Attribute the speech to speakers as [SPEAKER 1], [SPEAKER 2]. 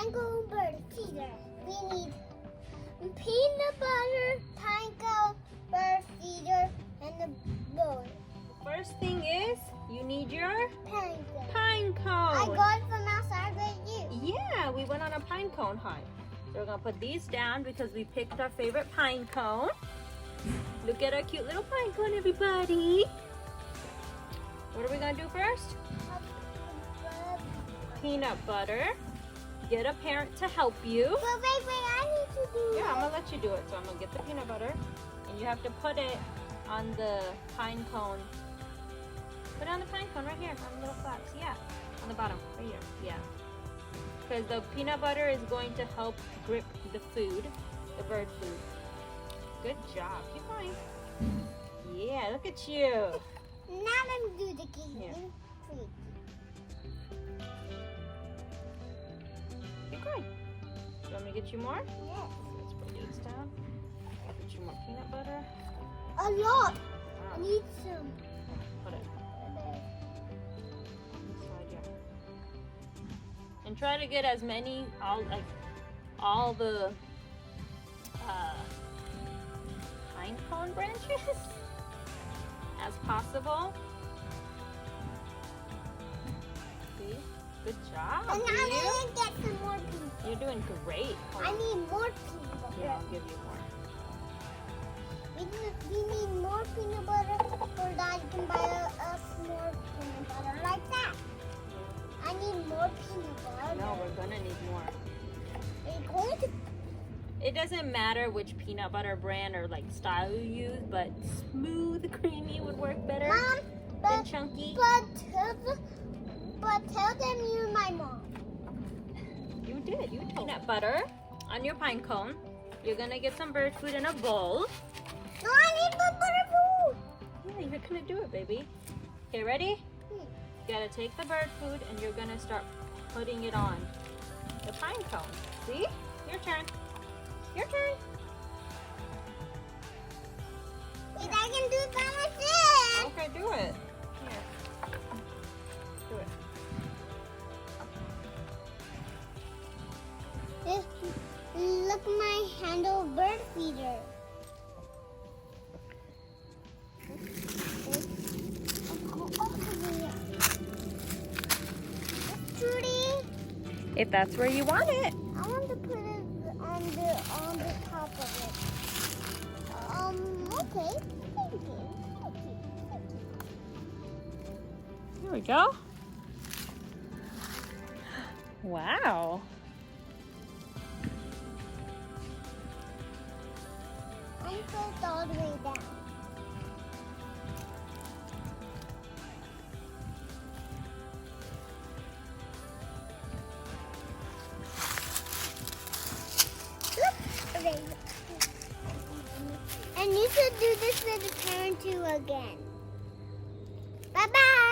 [SPEAKER 1] Panko bird feeder. We need peanut butter, panko bird feeder, and a bowl.
[SPEAKER 2] First thing is, you need your
[SPEAKER 1] Panko.
[SPEAKER 2] pine cone.
[SPEAKER 1] I got it from outside with you.
[SPEAKER 2] Yeah, we went on a pine cone hunt. So we're gonna put these down because we picked our favorite pine cone. Look at our cute little pine cone, everybody. What are we gonna do first? Peanut butter. Get a parent to help you.
[SPEAKER 1] But wait, I need to do
[SPEAKER 2] Yeah, I'm gonna let you do it. So I'm gonna get the peanut butter, and you have to put it on the pine cone. Put it on the pine cone right here, on the little flaps. Yeah, on the bottom, right here. Yeah. Because the peanut butter is going to help grip the food, the bird food. Good job. Keep going. Yeah, look at you.
[SPEAKER 1] Now let me do the game.
[SPEAKER 2] Yeah.
[SPEAKER 1] Please.
[SPEAKER 2] Keep going. You want me to get you more?
[SPEAKER 1] Yes.
[SPEAKER 2] Let's put these down. I'll get you more peanut butter.
[SPEAKER 1] A lot.
[SPEAKER 2] Wow.
[SPEAKER 1] I need some.
[SPEAKER 2] Put it inside here. And try to get as many, all the pine cone branches as possible. See? Good job.
[SPEAKER 1] And now
[SPEAKER 2] you.
[SPEAKER 1] let me get some more peanut.
[SPEAKER 2] You're doing great. Hold
[SPEAKER 1] I
[SPEAKER 2] on.
[SPEAKER 1] need more peanut butter.
[SPEAKER 2] Yeah, I'll give you more.
[SPEAKER 1] We need more peanut butter so Dad can buy us more peanut butter like that. I need more peanut butter.
[SPEAKER 2] No, we're gonna need more.
[SPEAKER 1] It's going to
[SPEAKER 2] It doesn't matter which peanut butter brand or like style you use, but smooth, creamy would work better
[SPEAKER 1] Mom,
[SPEAKER 2] than chunky.
[SPEAKER 1] but tell them you're my mom.
[SPEAKER 2] You did. You told. Peanut butter on your pine cone. You're gonna get some bird food in a bowl.
[SPEAKER 1] No, I need more butter food.
[SPEAKER 2] Yeah, you're gonna do it, baby. Okay, ready? You gotta take the bird food and you're gonna start putting it on the pine cone. See? Your turn. Your turn.
[SPEAKER 1] Wait, I can do it by myself.
[SPEAKER 2] Okay, do it. Here. Do it.
[SPEAKER 1] Look, my handle bird feeder. Trudy,
[SPEAKER 2] If that's where you want it.
[SPEAKER 1] I want to put it on the top of it. Okay. Thank you.
[SPEAKER 2] Here we go. Wow.
[SPEAKER 1] I'm put all the way down. Okay. And you should do this with the parent too again. Bye-bye.